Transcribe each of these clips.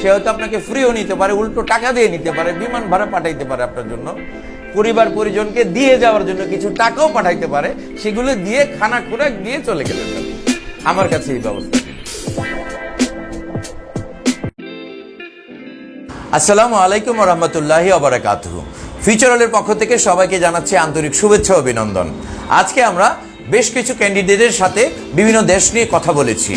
সে হয়তো আপনাকে ফ্রিও নিতে পারে, উল্টো টাকা দিয়ে নিতে পারে, বিমান ভাড়া পাঠাইতে পারে আপনার জন্য, পরিবার পরিজনকে দিয়ে যাওয়ার জন্য কিছু টাকাও পাঠাইতে পারে, সেগুলো দিয়ে খানা খোরাক দিয়ে চলে গেলেন। আমার কাছে এই ব্যবস্থা। আসসালামু আলাইকুম ওয়া রাহমাতুল্লাহি ওয়া বারাকাতুহু। ফিউচারওয়ালের পক্ষ থেকে সবাইকে জানাচ্ছি আন্তরিক শুভেচ্ছা ও অভিনন্দন। আজকে আমরা বেশ কিছু ক্যান্ডিডেটের সাথে বিভিন্ন দেশ নিয়ে কথা বলেছি।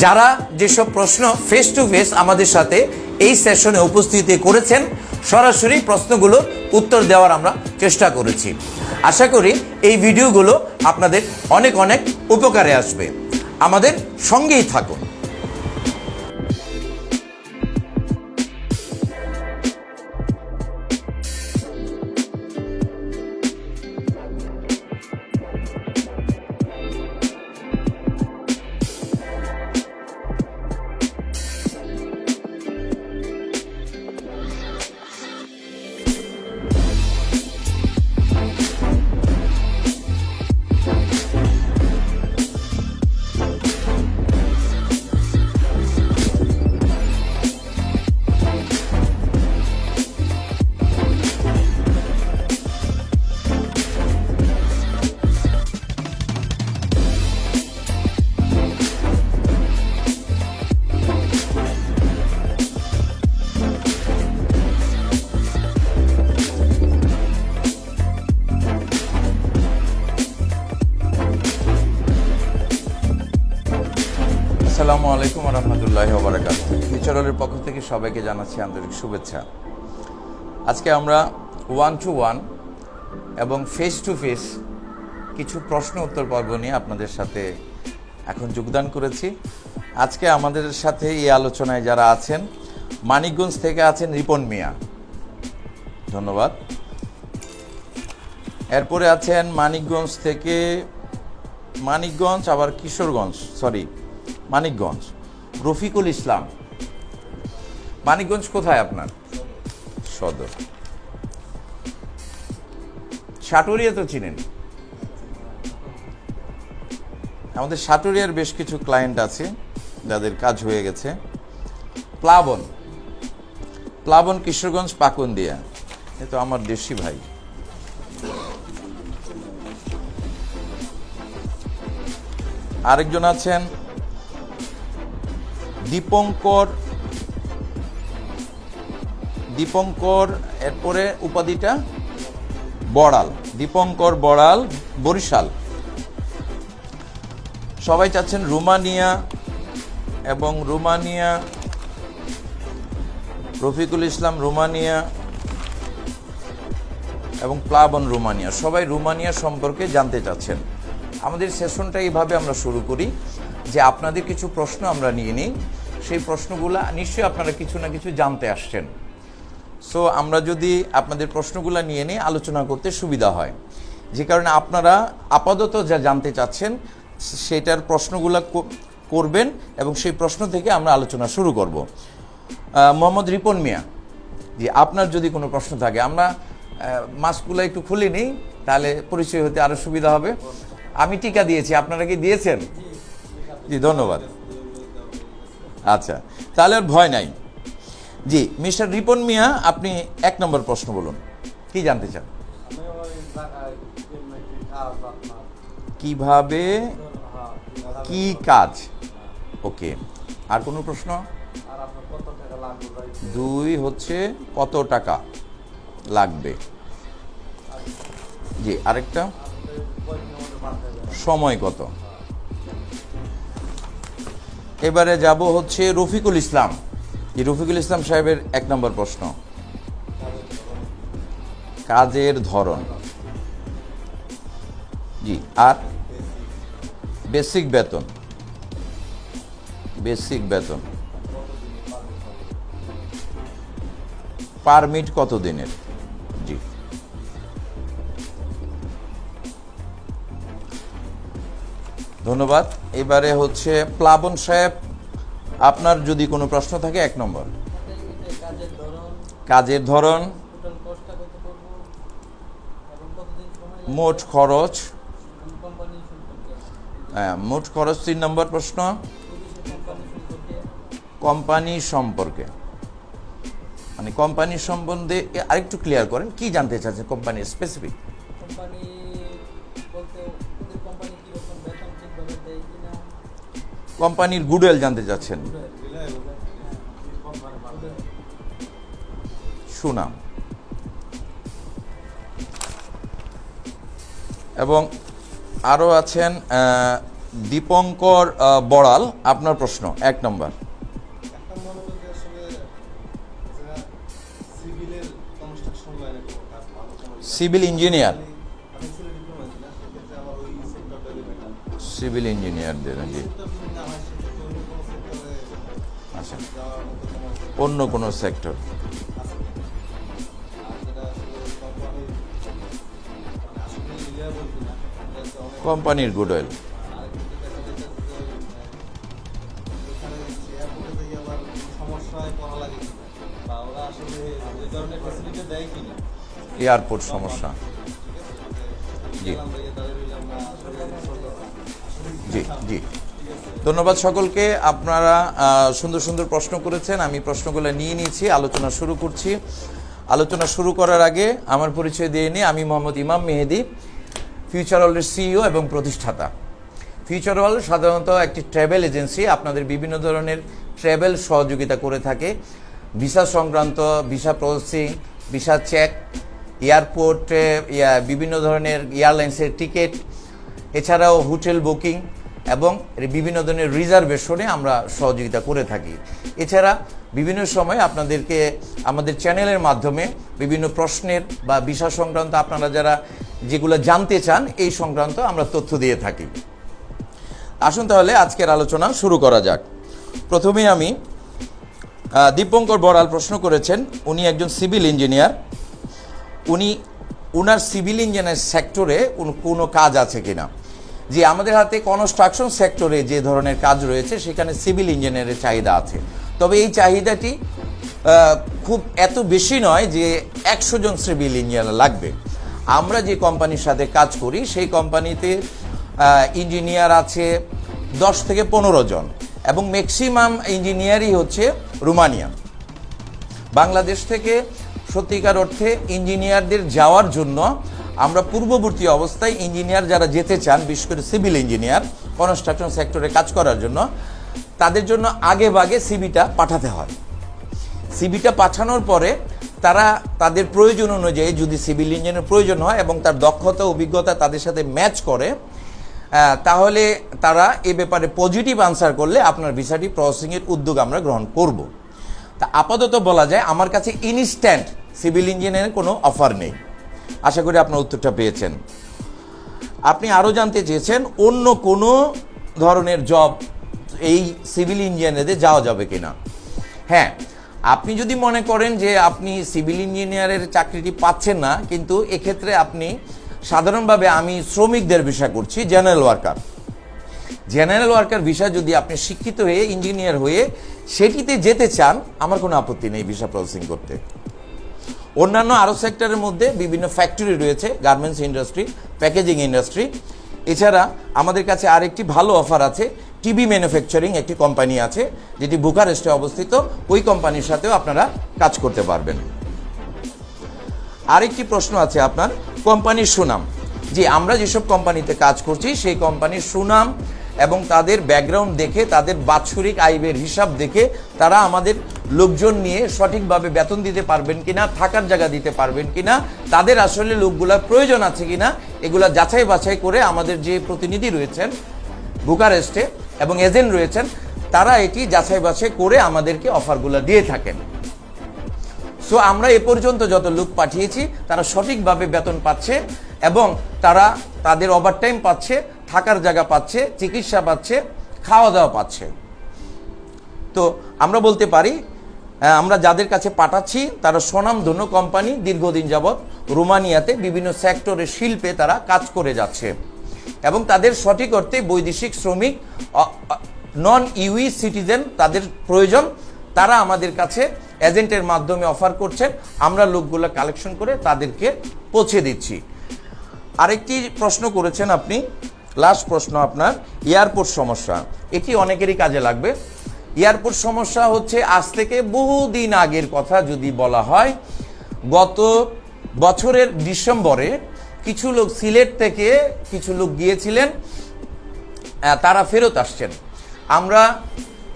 যারা যেসব প্রশ্ন ফেস টু ফেস আমাদের সাথে এই সেশনে উপস্থিতি করেছেন, সরাসরি প্রশ্নগুলো উত্তর দেওয়ার আমরা চেষ্টা করেছি। আশা করি এই ভিডিওগুলো আপনাদের অনেক অনেক উপকারে আসবে। আমাদের সঙ্গেই থাকুন। আসসালামু আলাইকুম ওয়া রাহমাতুল্লাহি ওয়া বারাকাতুহু। ফিউচারওয়ালের পক্ষ থেকে সবাইকে জানাচ্ছি আন্তরিক শুভেচ্ছা। আজকে আমরা 1-to-1 এবং ফেস টু ফেস কিছু প্রশ্ন উত্তর পর্ব নিয়ে আপনাদের সাথে এখন যোগদান করেছি। আজকে আমাদের সাথে এই আলোচনায় যারা আছেন, মানিকগঞ্জ থেকে আছেন রিপন মিয়া, ধন্যবাদ। এরপরে আছেন মানিকগঞ্জ আবার কিশোরগঞ্জ, মানিকগঞ্জ রফিকুল ইসলাম। মানিকগঞ্জ কোথায় আপনার? সদর। সাটুরিয়া তো চিনেন? আমাদের সাটুরিয়ার বেশ কিছু ক্লায়েন্ট আছে যাদের কাজ হয়ে গেছে। প্লাবন কিশোরগঞ্জ পাকুন্দিয়া, এ তো আমার দেশি ভাই। আরেকজন আছেন দীপঙ্কর, এরপরে উপাধিটা বড়াল, দীপঙ্কর বড়াল, বরিশাল। সবাই চাচ্ছেন রোমানিয়া রফিকুল ইসলাম রোমানিয়া এবং প্লাবন রোমানিয়া, সবাই রোমানিয়া সম্পর্কে জানতে চাচ্ছেন। আমাদের সেশনটা এইভাবে আমরা শুরু করি যে আপনাদের কিছু প্রশ্ন আমরা নিয়ে নিই, সেই প্রশ্নগুলো নিশ্চয়ই আপনারা কিছু না কিছু জানতে আসছেন। সো আমরা যদি আপনাদের প্রশ্নগুলো নিয়ে নিই, আলোচনা করতে সুবিধা হয়। যে কারণে আপনারা আপাতত যা জানতে চাচ্ছেন সেটার প্রশ্নগুলো করবেন এবং সেই প্রশ্ন থেকে আমরা আলোচনা শুরু করব। মোহাম্মদ রিপন মিয়া, যে আপনার যদি কোনো প্রশ্ন থাকে, আমরা মাস্কগুলো একটু খুলে নিই, তাহলে পরিচয় হতে আরও সুবিধা হবে। আমি টিকা দিয়েছি, আপনারা কি দিয়েছেন? জি, ধন্যবাদ। আচ্ছা, তাহলে আর ভয় নাই। জি, মিস্টার রিপন মিয়া, আপনি 1 নম্বর প্রশ্ন বলুন, কি জানতে চান? কিভাবে, কি কাজ? ওকে, আর কোনো প্রশ্ন? 2 হচ্ছে কত টাকা লাগবে। জি, আরেকটা সময় কত? এবারে যাব হচ্ছে রফিকুল ইসলাম। এই রফিকুল ইসলাম সাহেবের 1 নম্বর প্রশ্ন, কাজের ধরন। জি, আর বেসিক বেতন পারমিট কত দিনের? জি, ধন্যবাদ। এবারে হচ্ছে প্লাবন সাহেব, আপনার যদি কোনো প্রশ্ন থাকে 1 নম্বর, কাজের ধরন, মোট খরচ, মোট খরচ 3 নম্বর প্রশ্ন, কোম্পানি সম্পর্কে, মানে কোম্পানি সম্বন্ধে আরেকটু ক্লিয়ার করেন, কি জানতে চাচ্ছেন কোম্পানির স্পেসিফিক? কোম্পানি বলতে ওদের কোম্পানি কি রকম বেতন ঠিকভাবে দেয় কিনা, কোম্পানির গুডউইল জানতে চাচ্ছেন, সুনাম। এবং আরও আছেন দীপঙ্কর বড়াল, আপনার প্রশ্ন 1 নম্বর। একটা মনে হলো যে আসলে যারা সিভিলের কনস্ট্রাকশন লাইনে কোনো কাজ ভালো করে সিভিল ইঞ্জিনিয়ার, আমি ছেলে ডিপ্লোমা ছিল সেক্ষেত্রে আমার ওই সেক্টরটা বেটার সিভিল ইঞ্জিনিয়ারদের, জি। সেক্টর যদি না হয় সেক্ষেত্রে অন্য কোনো সেক্টরে আচ্ছা, যাওয়ার মতো কোনো অন্য কোনো সেক্টর। আছে আর যেটা আসলে কোম্পানির মানে আসলে রিলায়েবল কিনা এটা হচ্ছে অনেক কোম্পানির গুডউইল, আরেকটু দেখা যাচ্ছে যে এখানে এয়ারপোর্টে থেকে আবার সমস্যায় পড়া লাগে কিনা বা ওরা আসলে যে ধরনের ফ্যাসিলিটি দেয় কিনা এয়ারপোর্ট সমস্যা, জি জি জি। ধন্যবাদ সকলকে, আপনারা সুন্দর সুন্দর প্রশ্ন করেছেন, আমি প্রশ্নগুলো নিয়ে নিয়েছি, আলোচনা শুরু করছি। আলোচনা শুরু করার আগে আমার পরিচয় দিয়ে নিই, আমি মোহাম্মদ ইমাম মেহেদি, ফিউচার ওয়ার্ল্ডের সিইও এবং প্রতিষ্ঠাতা। ফিউচার ওয়ার্ল্ড সাধারণত একটি ট্রাভেল এজেন্সি, আপনাদের বিভিন্ন ধরনের ট্রাভেল সহযোগিতা করে থাকে, ভিসা সংক্রান্ত, ভিসা প্রসেসিং, ভিসা চেক, এয়ারপোর্টে বিভিন্ন ধরনের এয়ারলাইন্সের টিকিট, এছাড়াও হোটেল বুকিং এবং বিভিন্ন ধরনের রিজার্ভেশনে আমরা সহযোগিতা করে থাকি। এছাড়া বিভিন্ন সময় আপনাদেরকে আমাদের চ্যানেলের মাধ্যমে বিভিন্ন প্রশ্নের বা বিষয় সংক্রান্ত আপনারা যারা যেগুলো জানতে চান এই সংক্রান্ত আমরা তথ্য দিয়ে থাকি। আসুন তাহলে আজকের আলোচনা শুরু করা যাক। প্রথমে আমি দীপঙ্কর বড়াল প্রশ্ন করেছেন, উনি একজন সিভিল ইঞ্জিনিয়ার, উনার সিভিল ইঞ্জিনিয়ার সেক্টরে কোনো কাজ আছে কিনা। যে আমাদের হাতে কনস্ট্রাকশন সেক্টরে যে ধরনের কাজ রয়েছে সেখানে সিভিল ইঞ্জিনিয়ারের চাহিদা আছে, তবে এই চাহিদাটি খুব এত বেশি নয় যে 100 জন সিভিল ইঞ্জিনিয়ার লাগবে। আমরা যে কোম্পানির সাথে কাজ করি সেই কোম্পানিতে ইঞ্জিনিয়ার আছে 10 থেকে 15 জন এবং ম্যাক্সিমাম ইঞ্জিনিয়ারই হচ্ছে রোমানিয়া। বাংলাদেশ থেকে সত্যিকার অর্থে ইঞ্জিনিয়ারদের যাওয়ার জন্য আমরা পূর্ববর্তী অবস্থায় ইঞ্জিনিয়ার যারা যেতে চান, বিশেষ করে সিভিল ইঞ্জিনিয়ার কনস্ট্রাকশন সেক্টরে কাজ করার জন্য, তাদের জন্য আগে ভাগে সিভিটা পাঠাতে হয়। সিভিটা পাঠানোর পরে তারা তাদের প্রয়োজন অনুযায়ী যদি সিভিল ইঞ্জিনিয়ার প্রয়োজন হয় এবং তার দক্ষতা অভিজ্ঞতা তাদের সাথে ম্যাচ করে, তাহলে তারা এ ব্যাপারে পজিটিভ আনসার করলে আপনার ভিসাটি প্রসেসিংয়ের উদ্যোগ আমরা গ্রহণ করব। তা আপাতত বলা যায় আমার কাছে ইনস্ট্যান্ট সিভিল ইঞ্জিনিয়ারের কোনো অফার নেই। আশা করি আপনার উত্তরটা পেয়েছেন। আপনি আরও জানতে চেয়েছেন অন্য কোনো ধরনের জব এই সিভিল ইঞ্জিনিয়ারদের যাওয়া যাবে কিনা। হ্যাঁ, আপনি যদি মনে করেন যে আপনি সিভিল ইঞ্জিনিয়ারের চাকরিটি পাচ্ছেন না, কিন্তু এক্ষেত্রে আপনি সাধারণভাবে আমি শ্রমিকদের ভিসা করছি, জেনারেল ওয়ার্কার ভিসা যদি আপনি শিক্ষিত হয়ে ইঞ্জিনিয়ার হয়ে সেটিতে যেতে চান, আমার কোনো আপত্তি নেই ভিসা প্রসেসিং করতে। অন্যান্য আরও সেক্টরের মধ্যে বিভিন্ন ফ্যাক্টরি রয়েছে, গার্মেন্টস ইন্ডাস্ট্রি, প্যাকেজিং ইন্ডাস্ট্রি। এছাড়া আমাদের কাছে আরেকটি ভালো অফার আছে, টিভি ম্যানুফ্যাকচারিং একটি কোম্পানি আছে যেটি বুকারেস্টে অবস্থিত, ওই কোম্পানির সাথেও আপনারা কাজ করতে পারবেন। আরেকটি প্রশ্ন আছে আপনার, কোম্পানির সুনাম। যে আমরা যেসব কোম্পানিতে কাজ করছি সেই কোম্পানির সুনাম এবং তাদের ব্যাকগ্রাউন্ড দেখে, তাদের বাৎসরিক আয়ের হিসাব দেখে তারা আমাদের লোকজন নিয়ে সঠিকভাবে বেতন দিতে পারবেন কিনা, থাকার জায়গা দিতে পারবেন কিনা, তাদের আসলে লোকগুলার প্রয়োজন আছে কিনা, এগুলা যাচাই বাছাই করে আমাদের যে প্রতিনিধি রয়েছেন বুকারেস্টে এবং এজেন্ট রয়েছেন, তারা এটি যাচাই বাছাই করে আমাদেরকে অফারগুলো দিয়ে থাকেন। সো আমরা এ পর্যন্ত যত লোক পাঠিয়েছি তারা সঠিকভাবে বেতন পাচ্ছে এবং তারা তাদের ওভারটাইম পাচ্ছে, থাকার জায়গা পাচ্ছে, চিকিৎসা পাচ্ছে, খাওয়া দাওয়া পাচ্ছে। তো আমরা বলতে পারি আমরা যাদের কাছে পাঠাচ্ছি তারা স্বনামধন্য কোম্পানি, দীর্ঘদিন যাবৎ রোমানিয়াতে বিভিন্ন সেক্টরে শিল্পে তারা কাজ করে যাচ্ছে এবং তাদের সঠিক অর্থে বৈদেশিক শ্রমিক, নন ইউই সিটিজেন তাদের প্রয়োজন, তারা আমাদের কাছে এজেন্টের মাধ্যমে অফার করছেন, আমরা লোকগুলো কালেকশন করে তাদেরকে পৌঁছে দিচ্ছি। আরেকটি প্রশ্ন করেছেন আপনি, লাস্ট প্রশ্ন আপনার, এয়ারপোর্ট সমস্যা। এটি অনেকেরই কাজে লাগবে। এয়ারপোর্ট সমস্যা হচ্ছে আজ থেকে বহুদিন আগের কথা যদি বলা হয়, গত বছরের ডিসেম্বরে কিছু লোক সিলেট থেকে কিছু লোক গিয়েছিলেন, তারা ফেরত আসছেন। আমরা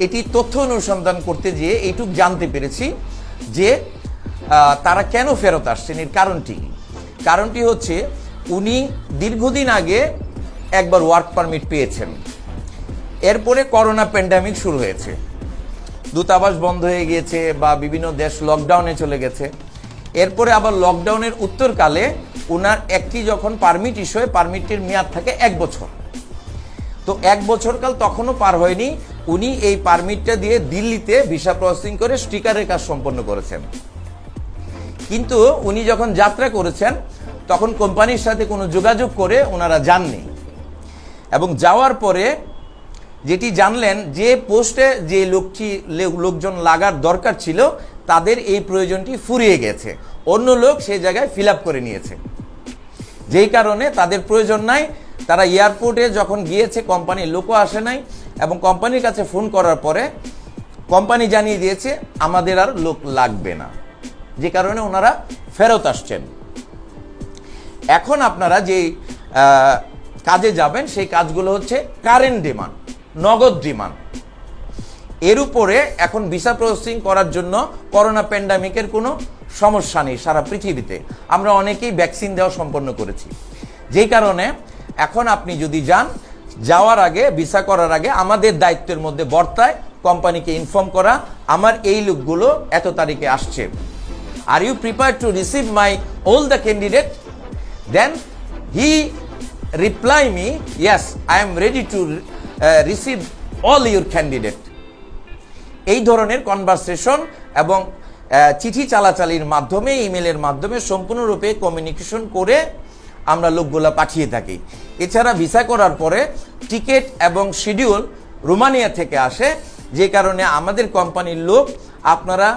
এটি তথ্য অনুসন্ধান করতে যেয়ে এইটুক জানতে পেরেছি যে তারা কেন ফেরত আসছেন, এর কারণটি কি? কারণটি হচ্ছে উনি দীর্ঘদিন আগে একবার ওয়ার্ক পারমিট পেয়েছেন, এরপরে করোনা প্যান্ডামিক শুরু হয়েছে, দূতাবাস বন্ধ হয়ে গিয়েছে বা বিভিন্ন দেশ লকডাউনে চলে গেছে। এরপরে আবার লকডাউনের উত্তরকালে ওনার একটি যখন পারমিট ইস্যু হয়, পারমিটের মেয়াদ থাকে 1 বছর। তো 1 বছরকাল তখনও পার হয়নি, উনি এই পারমিটটা দিয়ে দিল্লিতে ভিসা প্রসেসিং করে স্টিকারের কাজ সম্পন্ন করেছেন। কিন্তু উনি যখন যাত্রা করেছেন তখন কোম্পানির সাথে কোনো যোগাযোগ করে ওনারা যাননি, এবং যাওয়ার পরে যেটি জানলেন যে পোস্টে যে লোকজন লাগার দরকার ছিল তাদের এই প্রয়োজনটি ফুরিয়ে গেছে, অন্য লোক সেই জায়গায় ফিল আপ করে নিয়েছে, যেই কারণে তাদের প্রয়োজন নাই। তারা এয়ারপোর্টে যখন গিয়েছে কোম্পানির লোকও আসে নাই, এবং কোম্পানির কাছে ফোন করার পরে কোম্পানি জানিয়ে দিয়েছে আমাদের আর লোক লাগবে না, যে কারণে ওনারা ফেরত আসছেন। এখন আপনারা যে কাজে যাবেন সেই কাজগুলো হচ্ছে কারেন্ট ডিমান্ড, নগদ ডিমান্ড। এর উপরে এখন ভিসা প্রসেসিং করার জন্য করোনা প্যান্ডামিকের কোনো সমস্যা নেই সারা পৃথিবীতে, আমরা অনেকেই ভ্যাকসিন দেওয়া সম্পন্ন করেছি, যেই কারণে এখন আপনি যদি যান, যাওয়ার আগে ভিসা করার আগে আমাদের দায়িত্বের মধ্যে বর্তায় কোম্পানিকে ইনফর্ম করা, আমার এই লোকগুলো এত তারিখে আসছে, are you prepare to receive my all the candidate? Then he reply me, yes I am ready to receive all your candidate. এই ধরনের কনভারসেশন এবং চিঠি চালাচালির মাধ্যমে, ইমেলের মাধ্যমে সম্পূর্ণরূপে কমিউনিকেশন করে আমরা লোকগুলো পাঠিয়ে থাকি। এছাড়া ভিসা করার পরে টিকিট এবং শিডিউল রোমানিয়া থেকে আসে, যে কারণে আমাদের কোম্পানির লোক আপনারা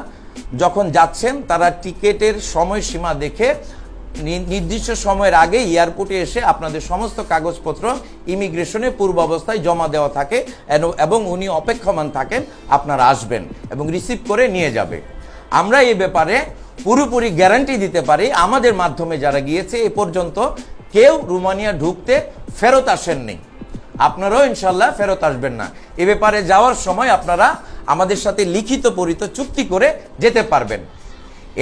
যখন যাচ্ছেন তারা টিকিটের সময়সীমা দেখে নির্দিষ্ট সময়ের আগে এয়ারপোর্টে এসে আপনাদের সমস্ত কাগজপত্র ইমিগ্রেশনে পূর্বাবস্থায় জমা দেওয়া থাকে, এবং উনি অপেক্ষমান থাকেন আপনারা আসবেন এবং রিসিভ করে নিয়ে যাবে। আমরা এই ব্যাপারে পুরোপুরি গ্যারান্টি দিতে পারি, আমাদের মাধ্যমে যারা গিয়েছে এ পর্যন্ত কেউ রোমানিয়া ঢুকতে ফেরত আসেননি, আপনারাও ইনশাল্লাহ ফেরত আসবেন না। এ ব্যাপারে যাওয়ার সময় আপনারা আমাদের সাথে লিখিত পরিত চুক্তি করে যেতে পারবেন।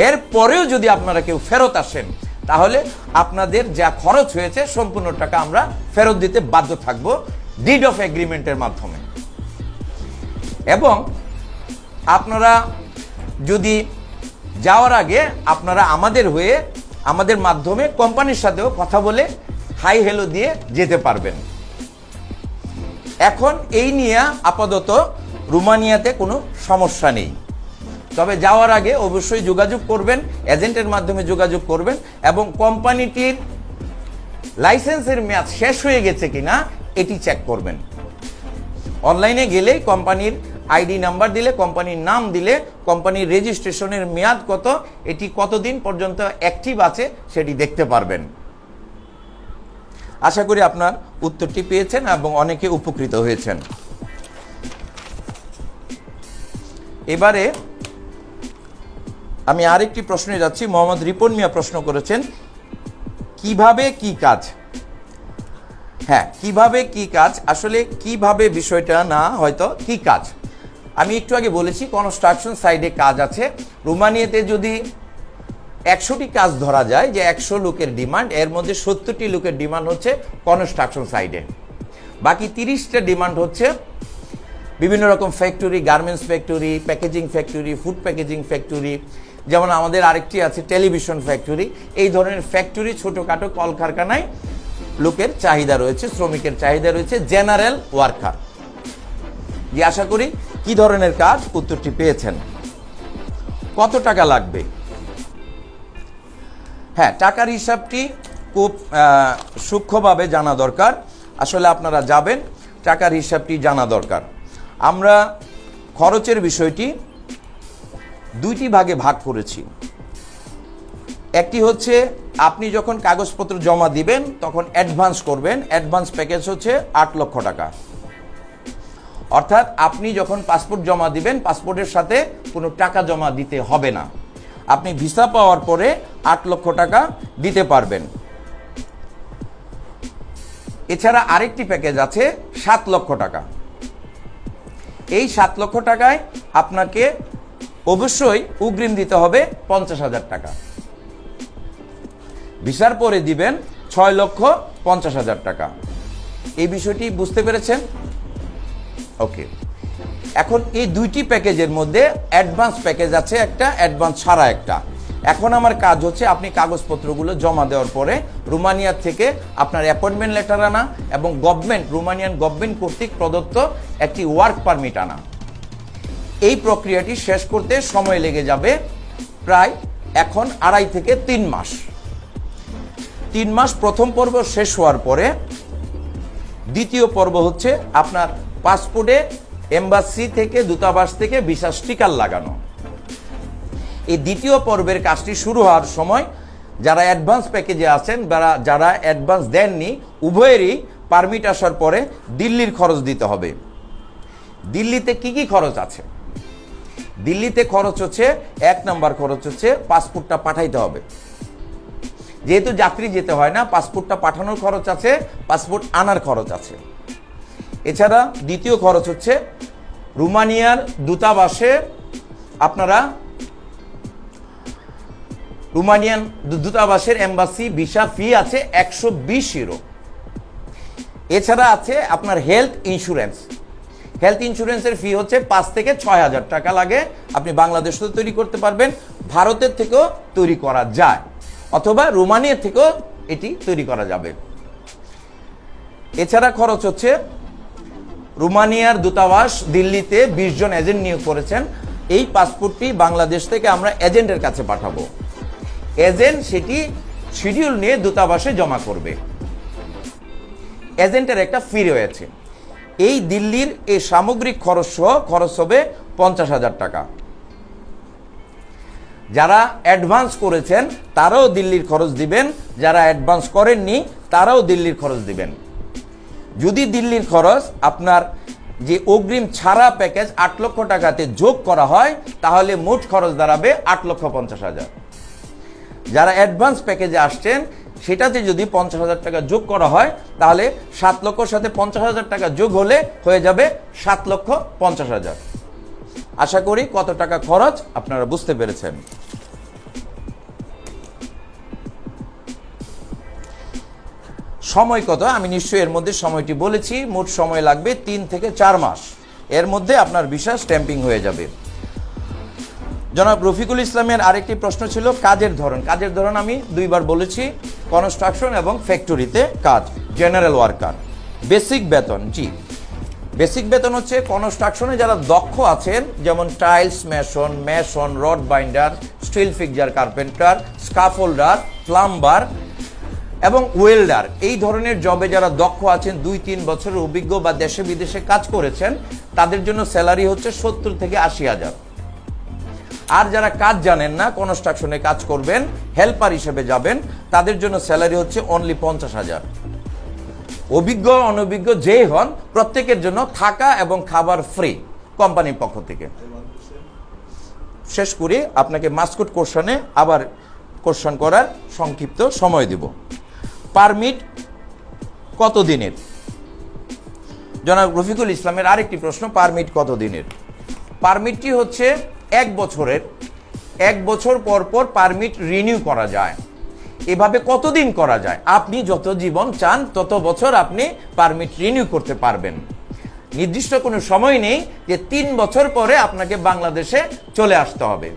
এর পরেও যদি আপনারা কেউ ফেরত আসেন তাহলে আপনাদের যা খরচ হয়েছে সম্পূর্ণ টাকা আমরা ফেরত দিতে বাধ্য থাকব ডিড অফ এগ্রিমেন্টের মাধ্যমে। এবং আপনারা যদি যাওয়ার আগে আপনারা আমাদের হয়ে, আমাদের মাধ্যমে কোম্পানির সাথেও কথা বলে হাই হ্যালো দিয়ে যেতে পারবেন। এখন এই নিয়ে আপাতত রোমানিয়াতে কোনো সমস্যা নেই, তবে যাওয়ার আগে অবশ্যই যোগাযোগ করবেন, এজেন্টের মাধ্যমে যোগাযোগ করবেন, এবং কোম্পানিটির লাইসেন্সের মেয়াদ শেষ হয়ে গেছে কিনা এটি চেক করবেন। অনলাইনে গেলেই কোম্পানির আইডি নাম্বার দিলে, কোম্পানির নাম দিলে, কোম্পানির রেজিস্ট্রেশনের মেয়াদ কত, এটি কতদিন পর্যন্ত অ্যাক্টিভ আছে সেটি দেখতে পারবেন। আশা করি আপনার উত্তরটি পেয়েছেন এবং অনেকে উপকৃত হয়েছেন। এবারে আমি আরেকটি প্রশ্নে যাচ্ছি। মোহাম্মদ রিপন মিয়া প্রশ্ন করেছেন কিভাবে কি কাজ। হ্যাঁ, কিভাবে কি কাজ, আসলে কিভাবে বিষয়টা না, হয়তো কি কাজ। আমি একটু আগে বলেছি কনস্ট্রাকশন সাইডে কাজ আছে। রোমানিয়াতে যদি 100টি কাজ ধরা যায় যে 100 লোকের ডিমান্ড, এর মধ্যে 70টি লোকের ডিমান্ড হচ্ছে কনস্ট্রাকশন সাইডে, বাকি 30টা ডিমান্ড হচ্ছে বিভিন্ন রকম factory, garments factory, packaging factory, food packaging factory, যেমন আমাদের আরেকটি আছে টেলিভিশন ফ্যাক্টরি। এই ধরনের ফ্যাক্টরি, ছোটোখাটো কলকারখানায় লোকের চাহিদা রয়েছে, শ্রমিকের চাহিদা রয়েছে, জেনারেল ওয়ার্কার। যে আশা করি কি ধরনের কাজ উত্তরটি পেয়েছেন। কত টাকা লাগবে? হ্যাঁ, টাকার হিসাবটি খুব সূক্ষ্মভাবে জানা দরকার। আসলে আপনারা যাবেন, টাকার হিসাবটি জানা দরকার। আমরা খরচের বিষয়টি 2টি ভাগে ভাগ করেছি। একটি হচ্ছে আপনি যখন কাগজপত্র জমা দিবেন তখন অ্যাডভান্স করবেন, অ্যাডভান্স প্যাকেজ হচ্ছে 8 লক্ষ টাকা। অর্থাৎ আপনি যখন পাসপোর্ট জমা দিবেন, পাসপোর্টের সাথে কোনো টাকা জমা দিতে হবে না। আপনি ভিসা পাওয়ার পরে 8 লক্ষ টাকা দিতে পারবেন। এছাড়া আরেকটি প্যাকেজ আছে 7 লক্ষ টাকা। এই 7 লক্ষ টাকায় আপনাকে অবশ্যই অগ্রিম দিতে হবে 50,000 টাকা। ভিসার পরে দিবেন 6,50,000 টাকা। এই বিষয়টি বুঝতে পেরেছেন? ওকে, এখন এই দুইটি প্যাকেজের মধ্যে অ্যাডভান্স প্যাকেজ আছে একটা, অ্যাডভান্স ছাড়া একটা। এখন আমার কাজ হচ্ছে আপনি কাগজপত্রগুলো জমা দেওয়ার পরে রোমানিয়া থেকে আপনার অ্যাপয়েন্টমেন্ট লেটার আনা এবং রোমানিয়ান গভর্নমেন্ট কর্তৃক প্রদত্ত একটি ওয়ার্ক পারমিট আনা। এই প্রক্রিয়াটি শেষ করতে সময় লেগে যাবে প্রায় এখন 2.5 থেকে 3 মাস। 3 মাস প্রথম পর্ব শেষ হওয়ার পরে দ্বিতীয় পর্ব হচ্ছে আপনার পাসপোর্টে এম্বাসি থেকে, দূতাবাস থেকে ভিসা স্টিকার লাগানো। এই দ্বিতীয় পর্বের কাজটি শুরু হওয়ার সময় যারা অ্যাডভান্স প্যাকেজে আছেন, যারা অ্যাডভান্স দেননি, উভয়েরই পারমিট আসার পরে দিল্লির খরচ দিতে হবে। দিল্লিতে কি কি খরচ আছে? দিল্লিতে খরচ হচ্ছে, 1 নম্বর খরচ হচ্ছে পাসপোর্টটা পাঠাইতে হবে। যেহেতু যাত্রী যেতে হয় না, পাসপোর্টটা পাঠানোর খরচ আছে, পাসপোর্ট আনার খরচ আছে। এছাড়া দ্বিতীয় খরচ হচ্ছে রোমানিয়ার দূতাবাসে আপনারা রোমানিয়ান দূতাবাসের এম্বাসি ভিসা ফি আছে 120 ইউরো। এছাড়া আছে আপনার হেলথ ইন্স্যুরেন্স। হেলথ ইন্স্যুরেন্সের ফি হচ্ছে 5 থেকে 6,000 টাকা লাগে। আপনি বাংলাদেশেও তৈরি করতে পারবেন, ভারতের থেকেও তৈরি করা যায়, অথবা রোমানিয়া থেকেও এটি তৈরি করা যাবে। এছাড়া খরচ হচ্ছে রোমানিয়ার দূতাবাস দিল্লিতে 20 জন এজেন্ট নিয়োগ করেছেন। এই পাসপোর্টটি বাংলাদেশ থেকে আমরা এজেন্টের কাছে পাঠাবো। এজেন্ট সেটি শিডিউল নিয়ে দূতাবাসে জমা করবে। এজেন্টের একটা ফি রয়েছে। এই দিল্লির এই সামগ্রিক খরচ সহ খরচ হবে 50,000 টাকা। যারা অ্যাডভান্স করেছেন তারাও দিল্লির খরচ দিবেন, যারা অ্যাডভান্স করেননি তারাও দিল্লির খরচ দিবেন। যদি দিল্লির খরচ আপনার যে অগ্রিম ছাড়া প্যাকেজ 8 লক্ষ টাকাতে যোগ করা হয়, তাহলে মোট খরচ দাঁড়াবে 8,50,000। যারা অ্যাডভান্স প্যাকেজে আসছেন সেটাতে যদি 50,000 টাকা যোগ করা হয়, তাহলে 7 লক্ষর সাথে 50,000 টাকা যোগ হলে হয়ে যাবে 7,50,000। আশা করি কত টাকা খরচ আপনারা বুঝতে পেরেছেন। সময় কত? আমি নিশ্চয়ই এর মধ্যে সময়টি বলেছি। মোট সময় লাগবে 3 থেকে 4 মাস। এর মধ্যে আপনার ভিসা স্ট্যাম্পিং হয়ে যাবে। জনাব রফিকুল ইসলামের আরেকটি প্রশ্ন ছিল কাজের ধরন। কাজের ধরন আমি 2 বার বলেছি, কনস্ট্রাকশন এবং ফ্যাক্টরিতে কাজ, জেনারেল ওয়ার্কার। বেসিক বেতন, জি বেসিক বেতন হচ্ছে কনস্ট্রাকশনে যারা দক্ষ আছেন, যেমন tiles mason, rod binder, still fixer carpenter, scaffolder, plumber এবং ওয়েল্ডার, এই ধরনের জবে যারা দক্ষ আছেন, 2-3 বছরের অভিজ্ঞ বা দেশে বিদেশে কাজ করেছেন, তাদের জন্য স্যালারি হচ্ছে 70 থেকে 80,000। আর যারা কাজ জানেন না, কনস্ট্রাকশনে কাজ করবেন, হেল্পার হিসেবে যাবেন, তাদের জন্য স্যালারি হচ্ছে অনলি 50,000। অভিজ্ঞ অনভিজ্ঞ যেই হন, প্রত্যেকের জন্য থাকা এবং খাবার ফ্রি কোম্পানির পক্ষ থেকে। শেষ করি, আপনাকে মাস্কুট কোশ্চেনে আবার কোশ্চেন করার সংক্ষিপ্ত সময় দিব। পারমিট কত দিনের? জনাব রফিকুল ইসলামের আরেকটি প্রশ্ন, পারমিট কত দিনের? পারমিটটি হচ্ছে 1 বছরের। 1 বছর পর পর পারমিট রিনিউ করা যায়। এভাবে কতদিন করা যায়? আপনি যত জীবন চান তত বছর আপনি পারমিট রিনিউ করতে পারবেন। নির্দিষ্ট কোনো সময় নেই যে 3 বছর পরে আপনাকে বাংলাদেশে চলে আসতে হবে।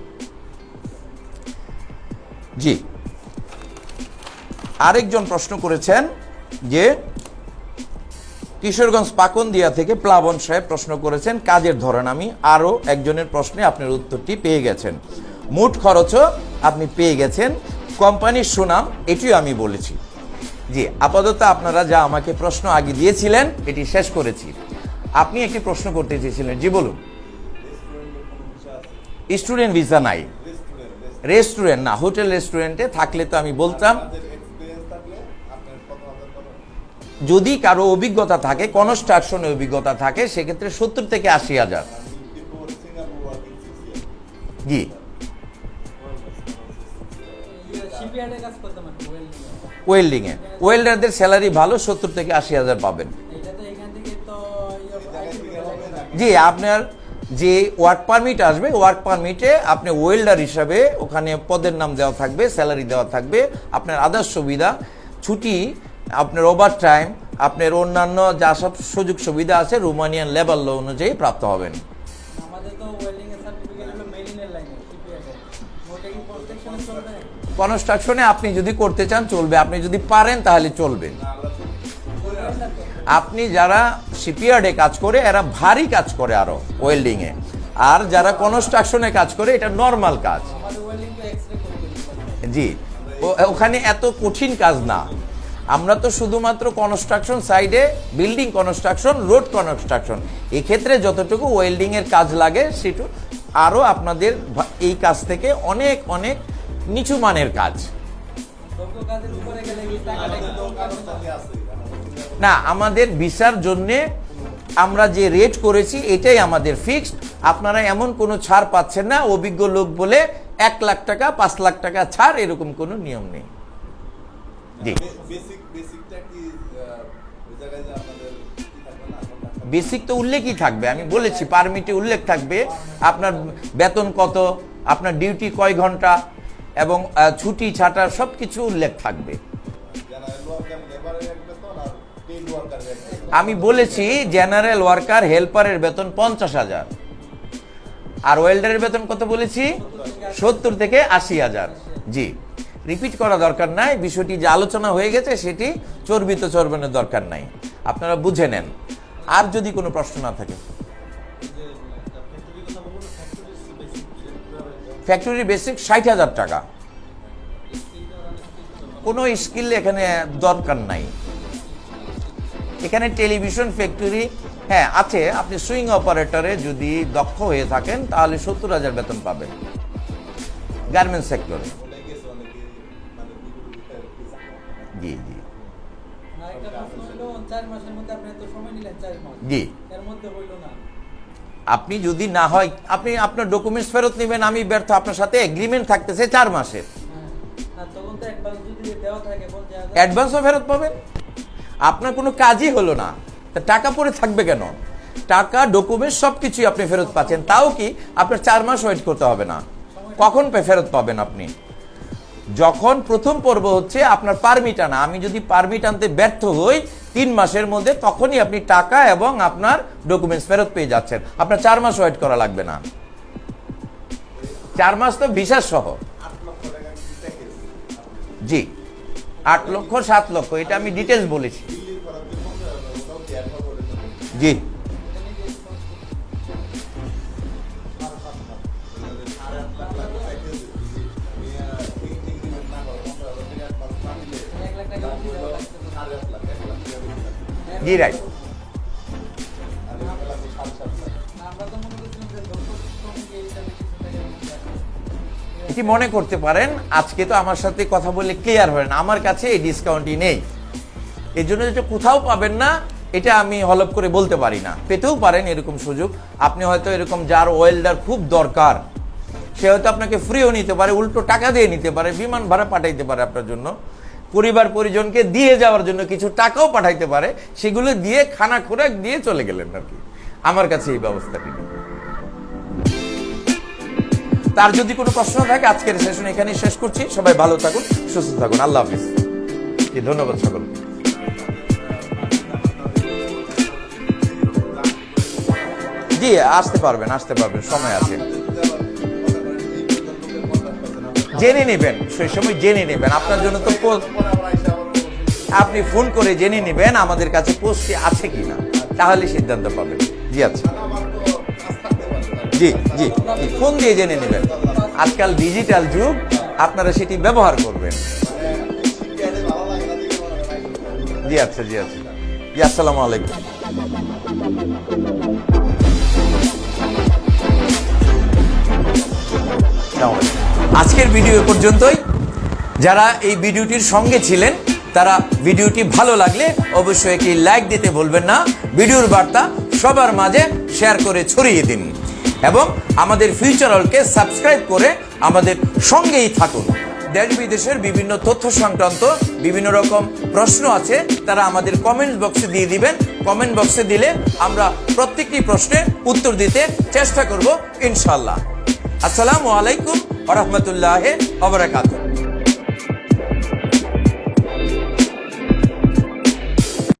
জি, আরেকজন প্রশ্ন করেছেন যে কিশোরগঞ্জ পাকন্দিয়া থেকে প্লাবন সাহেব প্রশ্ন করেছেন কাজের ধরন। আমি আরও একজনের প্রশ্নে আপনার উত্তরটি পেয়ে গেছেন। মোট খরচও আপনি পেয়ে গেছেন। কোম্পানির সুনাম, এটিও আমি বলেছি। জি, আপাতত আপনারা যা আমাকে প্রশ্ন আগে দিয়েছিলেন এটি শেষ করেছি। আপনি একটি প্রশ্ন করতে চেয়েছিলেন, জি বলুন। স্টুডেন্ট ভিসা নাই, রেস্টুরেন্ট না, হোটেল রেস্টুরেন্টে থাকলে তো আমি বলতাম। যদি কারো অভিজ্ঞতা থাকে, কনস্ট্রাকশনের অভিজ্ঞতা থাকে, সেক্ষেত্রে 70 থেকে 80,000। জি, শিপইয়ার্ডে কাজ করতে মানে ওয়েল্ডিং ওয়েল্ডিংয়ে ওয়েল্ডারদের স্যালারি ভালো, 70 থেকে 80,000 পাবেন। এটা তো এখান থেকে তো আইটি জি, আপনার যে ওয়ার্ক পারমিট আসবে, ওয়ার্ক পারমিটে আপনি ওয়েল্ডার হিসাবে ওখানে পদের নাম দেওয়া থাকবে, স্যালারি দেওয়া থাকবে, আপনার আদার্স সুবিধা, ছুটি, আপনার ওভার টাইম, আপনার অন্যান্য যা সব সুযোগ সুবিধা আছে রোমানিয়ান লেবার ল অনুযায়ী প্রাপ্ত হবেন। আমাদের তো ওয়েল্ডিং এর সার্টিফিকেট হলো মেরিনের লাইনে শিপইয়ার্ডে, ওটা কি প্রোটেকশনে চলবে? কনস্ট্রাকশনে আপনি যদি করতে চান চলবে, আপনি যদি পারেন তাহলে চলবে। আপনি যারা শিপইয়ার্ডে কাজ করে এরা ভারী কাজ করে আরো ওয়েল্ডিংয়ে, আর যারা কনস্ট্রাকশনে কাজ করে এটা নর্মাল কাজ। আমাদের ওয়েল্ডিং তো এক্সরে করতে জি, ওখানে এত কঠিন কাজ না। আমরা তো শুধুমাত্র কনস্ট্রাকশন সাইডে, বিল্ডিং কনস্ট্রাকশন, রোড কনস্ট্রাকশন, এক্ষেত্রে যতটুকু ওয়েল্ডিংয়ের কাজ লাগে সেটু আরও আপনাদের এই কাজ থেকে অনেক অনেক নিচু মানের কাজ। দক্ষ কাজের উপরে গেলে কি টাকাটা একটু কম না, আমাদের ভিসার জন্যে আমরা যে রেট করেছি এটাই আমাদের ফিক্সড। আপনারা এমন কোনো ছাড় পাচ্ছেন না, অভিজ্ঞ লোক বলে 1 লাখ টাকা 5 লাখ টাকা ছাড়, এরকম কোনো নিয়ম নেই। জি, বেসিক তো উল্লেখই থাকবে, আমি বলেছি পারমিটে উল্লেখ থাকবে আপনার বেতন কত, আপনার ডিউটি কয় ঘন্টা, এবং ছুটি ছাটা সব কিছু উল্লেখ থাকবে। আমি বলেছি জেনারেল ওয়ার্কার হেল্পারের বেতন 50,000, আর ওয়েল্ডারের বেতন কত বলেছি? 70 থেকে 80,000। জি, রিপিট করা দরকার নাই, বিষয়টি যে আলোচনা হয়ে গেছে সেটি চর্বিত চর্বনের দরকার নাই, আপনারা বুঝে নেন। আর যদি কোনো প্রশ্ন না থাকে, ফ্যাক্টরি বেসিক 60,000 টাকা, কোনো স্কিল এখানে দরকার নাই। এখানে টেলিভিশন ফ্যাক্টরি হ্যাঁ আছে, আপনি সুইং অপারেটরে যদি দক্ষ হয়ে থাকেন তাহলে 70,000 বেতন পাবেন গার্মেন্টস সেক্টরে। জি জি না। একটা প্রশ্ন হলো 4 মাসের মধ্যে আপনি এত সময় নিলেন, 4 মাস, জি, এর মধ্যে হইলো না। আপনি যদি না হয় আপনি আপনার ডকুমেন্টস ফেরত নেবেন, আমি ব্যর্থ, আপনার সাথে এগ্রিমেন্ট থাকতেছে 4 মাসের, হ্যাঁ, আর তখন তো অ্যাডভান্স যদি দেওয়া থাকে 50,000 অ্যাডভান্সও ফেরত পাবেন। আপনার কোনো কাজই হলো না, তা টাকা পড়ে থাকবে কেন? টাকা, ডকুমেন্টস সব কিছুই আপনি ফেরত পাচ্ছেন, তাও কি আপনার 4 মাস ওয়েট করতে হবে না। কখন ফেরত পাবেন আপনি? যখন প্রথম পর্ব হচ্ছে আপনার পারমিট আনা, আমি যদি পারমিট আনতে ব্যর্থ হই 3 মাসের মধ্যে, তখনই আপনি টাকা এবং আপনার ডকুমেন্টস ফেরত পেয়ে যাচ্ছেন, আপনার 4 মাস ওয়েট করা লাগবে না। 4 মাস তো ভিসা সহ। জি, 8 লক্ষ 7 লক্ষ, এটা আমি ডিটেলস বলেছি। জি, জি রাইট। আমরা তো মনে করছিলাম যে দক্ষ শ্রমিক এই হিসাবে কিছু টাকার মধ্যে আছে। এটি মনে করতে পারেন, আজকে তো আমার সাথে কথা বলে ক্লিয়ার হলেন, আমার কাছে এই ডিসকাউন্টই নেই, এর জন্য যেটা কোথাও পাবেন না এটা আমি হলপ করে বলতে পারি না। পেতেও পারেন এরকম সুযোগ, আপনি হয়তো এরকম যার ওয়েল্ডার খুব দরকার সে হয়তো আপনাকে ফ্রিও নিতে পারে, উল্টো টাকা দিয়ে নিতে পারে, বিমান ভাড়া পাঠাইতে পারে আপনার জন্য, পরিবার পরিজনকে দিয়ে যাওয়ার জন্য কিছু টাকাও পাঠাইতে পারে, সেগুলো দিয়ে খানা খোরাক দিয়ে চলে গেলেন আর কি। আমার কাছে এই ব্যবস্থাটি নেই। তার যদি কোনো প্রশ্ন থাকে আজকের সেশন এখানেই শেষ করছি। সবাই ভালো থাকুন, সুস্থ থাকুন, আল্লাহ হাফিজ। ধন্যবাদ সকল। জি, আসতে পারবেন, সময় আছে, জেনে নেবেন, সেই সময় জেনে নেবেন। আপনার জন্য তো আপনি ফোন করে জেনে নেবেন আমাদের কাছে পোস্টটি আছে কিনা, তাহলে সিদ্ধান্ত পাবেন। জি আচ্ছা, জি জি জি, ফোন দিয়ে জেনে নেবেন। আজকাল ডিজিটাল যুগ, আপনারা সেটি ব্যবহার করবেন। জি আচ্ছা, জি আচ্ছা, জি, আসসালামু আলাইকুম। আজকের ভিডিও পর্যন্তই। যারা এই ভিডিওটির সঙ্গে ছিলেন তারা ভিডিওটি ভালো লাগলে অবশ্যই একটি লাইক দিতে ভুলবেন না। ভিডিওর বার্তা সবার মাঝে শেয়ার করে ছড়িয়ে দিন এবং আমাদের ফিউচার অলকে সাবস্ক্রাইব করে আমাদের সঙ্গেই থাকুন। দেশ বিদেশের বিভিন্ন তথ্য সংক্রান্ত বিভিন্ন রকম প্রশ্ন আছে, তারা আমাদের কমেন্ট বক্সে দিয়ে দিবেন। কমেন্ট বক্সে দিলে আমরা প্রত্যেকটি প্রশ্নের উত্তর দিতে চেষ্টা করব ইনশাআল্লাহ। আসসালামু আলাইকুম ওয়া রাহমাতুল্লাহি ওয়া বারাকাতুহু।